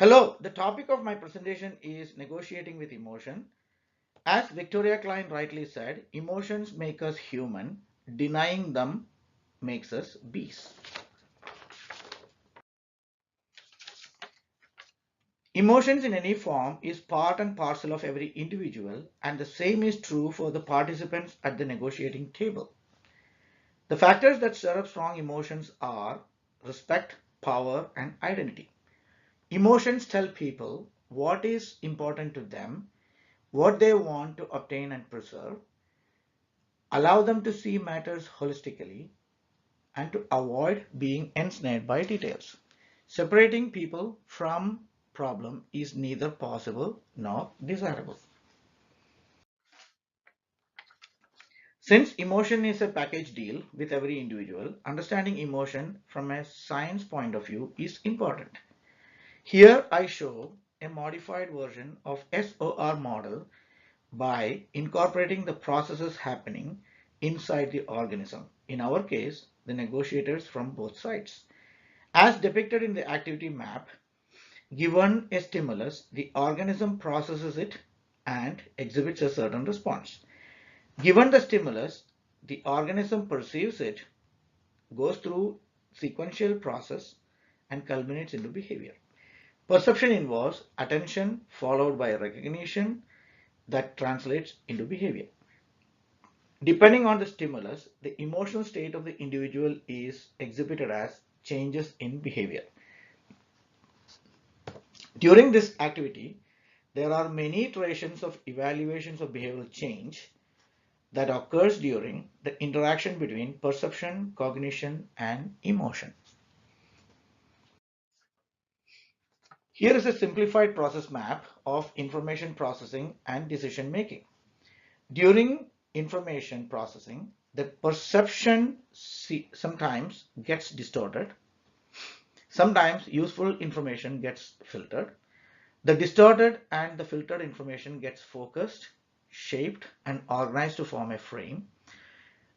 Hello, the topic of my presentation is negotiating with emotion. As Victoria Klein rightly said, emotions make us human, denying them makes us beasts. Emotions in any form is part and parcel of every individual, and the same is true for the participants at the negotiating table. The factors that stir up strong emotions are respect, power, and identity. Emotions tell people what is important to them, what they want to obtain and preserve, allow them to see matters holistically, and to avoid being ensnared by details. Separating people from problem is neither possible nor desirable. Since emotion is a package deal with every individual, understanding emotion from a science point of view is important. Here I show a modified version of SOR model by incorporating the processes happening inside the organism. In our case, the negotiators from both sides. As depicted in the activity map, given a stimulus, the organism processes it and exhibits a certain response. Given the stimulus, the organism perceives it, goes through sequential process and culminates into behavior. Perception involves attention followed by recognition that translates into behavior. Depending on the stimulus, the emotional state of the individual is exhibited as changes in behavior. During this activity, there are many iterations of evaluations of behavioral change that occurs during the interaction between perception, cognition, and emotion. Here is a simplified process map of information processing and decision making. During information processing, the perception sometimes gets distorted. Sometimes useful information gets filtered. The distorted and the filtered information gets focused, shaped, and organized to form a frame.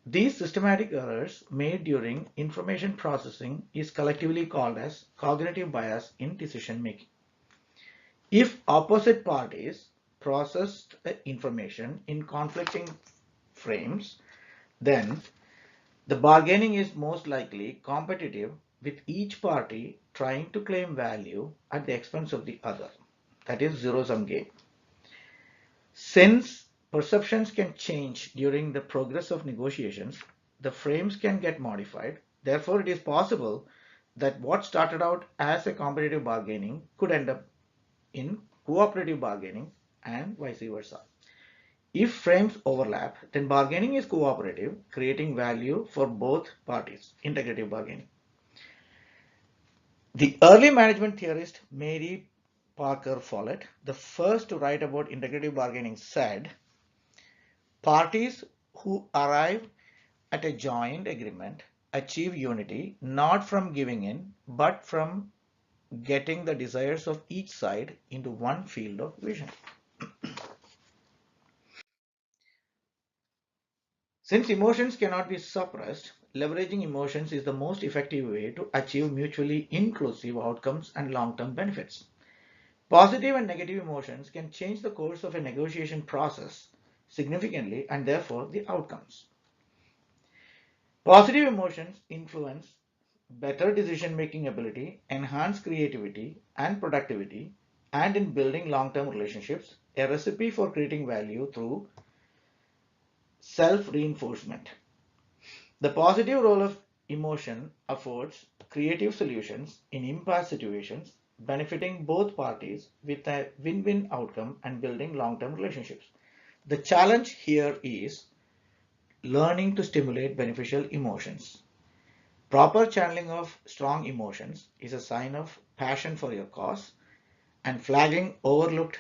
These systematic errors made during information processing is collectively called as cognitive bias in decision making. If opposite parties processed the information in conflicting frames, then the bargaining is most likely competitive, with each party trying to claim value at the expense of the other. That is zero-sum game. Since perceptions can change during the progress of negotiations, the frames can get modified. Therefore, it is possible that what started out as a competitive bargaining could end up in cooperative bargaining and vice versa. If frames overlap, then bargaining is cooperative, creating value for both parties, integrative bargaining. The early management theorist Mary Parker Follett, the first to write about integrative bargaining, said, parties who arrive at a joint agreement achieve unity not from giving in, but from getting the desires of each side into one field of vision. Since emotions cannot be suppressed, leveraging emotions is the most effective way to achieve mutually inclusive outcomes and long-term benefits. Positive and negative emotions can change the course of a negotiation process significantly and therefore the outcomes. Positive emotions influence better decision-making ability, enhance creativity and productivity, and in building long-term relationships, a recipe for creating value through self-reinforcement. The positive role of emotion affords creative solutions in impasse situations, benefiting both parties with a win-win outcome and building long-term relationships. The challenge here is learning to stimulate beneficial emotions. Proper channeling of strong emotions is a sign of passion for your cause, and flagging overlooked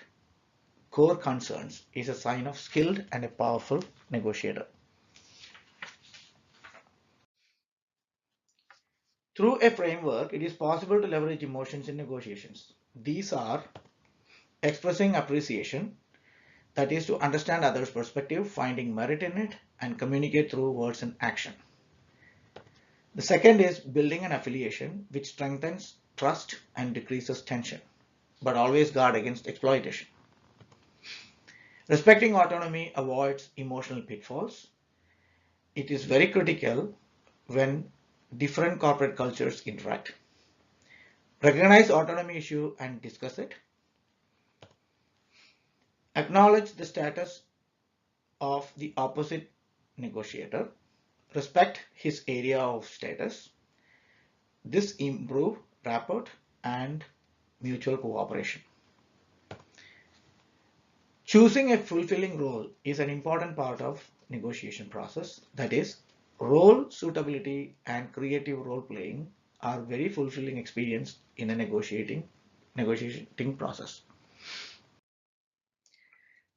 core concerns is a sign of skilled and a powerful negotiator. Through a framework, it is possible to leverage emotions in negotiations. These are expressing appreciation, that is to understand others' perspective, finding merit in it, and communicate through words and action. The second is building an affiliation, which strengthens trust and decreases tension. but always guard against exploitation. Respecting autonomy avoids emotional pitfalls. It is very critical when different corporate cultures interact. Recognize autonomy issue and discuss it. Acknowledge the status of the opposite negotiator. Respect his area of status. This improves rapport and mutual cooperation. Choosing a fulfilling role is an important part of negotiation process. That is, role suitability and creative role playing are very fulfilling experience in a negotiating process.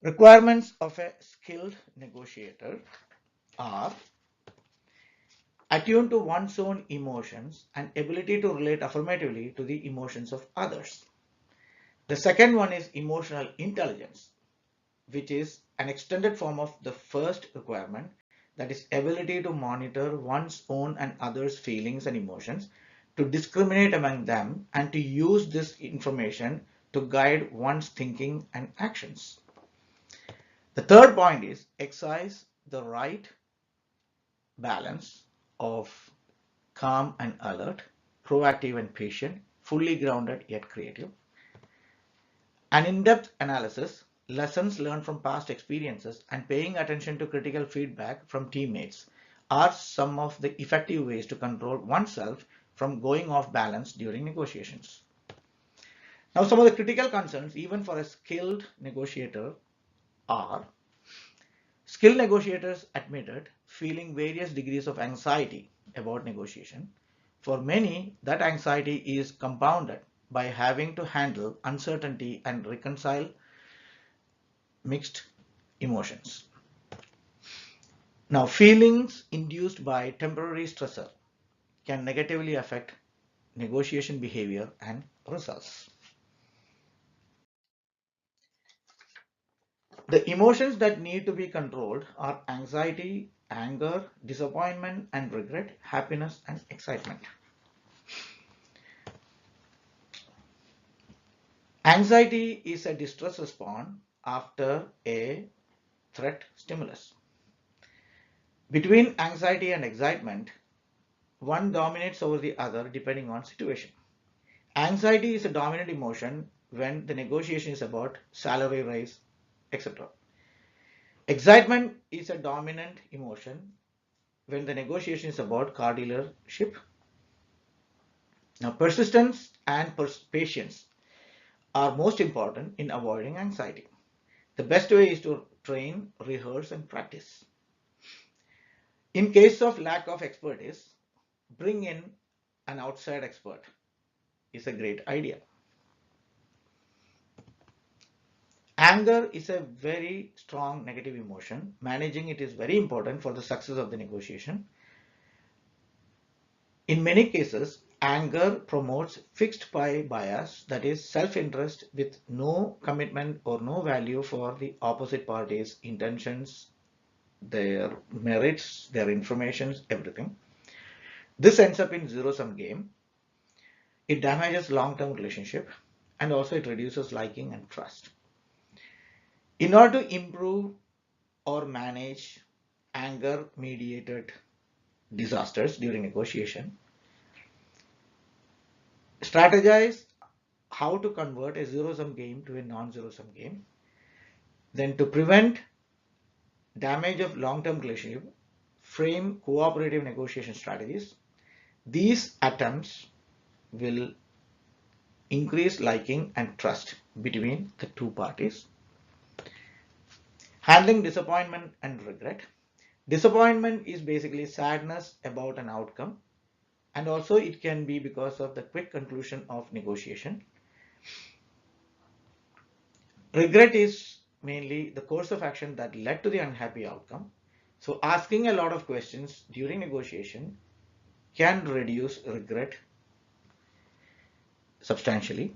Requirements of a skilled negotiator are attuned to one's own emotions and ability to relate affirmatively to the emotions of others. The second one is emotional intelligence, which is an extended form of the first requirement, that is ability to monitor one's own and others' feelings and emotions, to discriminate among them, and to use this information to guide one's thinking and actions. The third point is exercise the right balance of calm and alert, proactive and patient, fully grounded yet creative. An in-depth analysis, lessons learned from past experiences, and paying attention to critical feedback from teammates are some of the effective ways to control oneself from going off balance during negotiations. Now, some of the critical concerns, even for a skilled negotiator, are skilled negotiators admitted feeling various degrees of anxiety about negotiation. For many, that anxiety is compounded by having to handle uncertainty and reconcile mixed emotions. Now, feelings induced by temporary stressor can negatively affect negotiation behavior and results. The emotions that need to be controlled are anxiety, anger, disappointment and regret, happiness and excitement. Anxiety is a distress response after a threat stimulus. Between anxiety and excitement, one dominates over the other depending on situation. Anxiety is a dominant emotion when the negotiation is about salary rise, etc. Excitement is a dominant emotion when the negotiation is about car dealership. Now, persistence and patience are most important in avoiding anxiety. The best way is to train, rehearse, and practice. In case of lack of expertise, bring in an outside expert is a great idea. Anger is a very strong negative emotion. Managing it is very important for the success of the negotiation. In many cases, anger promotes fixed bias, that is self-interest with no commitment or no value for the opposite party's intentions, their merits, their informations, everything. This ends up in zero-sum game. It damages long-term relationship and also it reduces liking and trust. In order to improve or manage anger-mediated disasters during negotiation, strategize how to convert a zero-sum game to a non-zero-sum game. Then to prevent damage of long-term relationship, frame cooperative negotiation strategies. These attempts will increase liking and trust between the two parties. Handling disappointment and regret. Disappointment is basically sadness about an outcome, and also it can be because of the quick conclusion of negotiation. Regret is mainly the course of action that led to the unhappy outcome. So asking a lot of questions during negotiation can reduce regret substantially.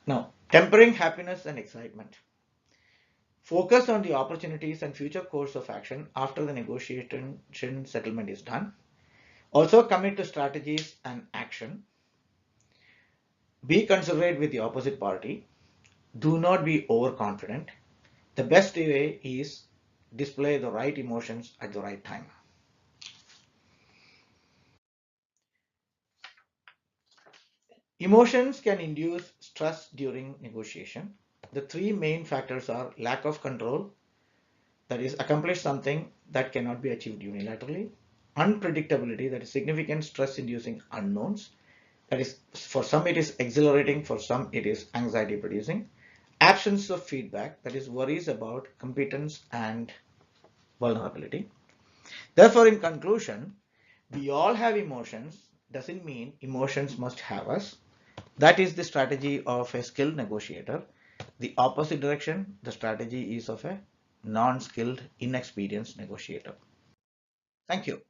Now, tempering happiness and excitement. Focus on the opportunities and future course of action after the negotiation settlement is done. Also commit to strategies and action. Be considerate with the opposite party. Do not be overconfident. The best way is display the right emotions at the right time. Emotions can induce stress during negotiation. The three main factors are lack of control, that is, accomplish something that cannot be achieved unilaterally; unpredictability, that is, significant stress inducing unknowns, that is, for some it is exhilarating, for some it is anxiety producing; absence of feedback, that is, worries about competence and vulnerability. Therefore, in conclusion, we all have emotions doesn't mean emotions must have us. That is the strategy of a skilled negotiator. The opposite direction, the strategy is of a non-skilled, inexperienced negotiator. Thank you.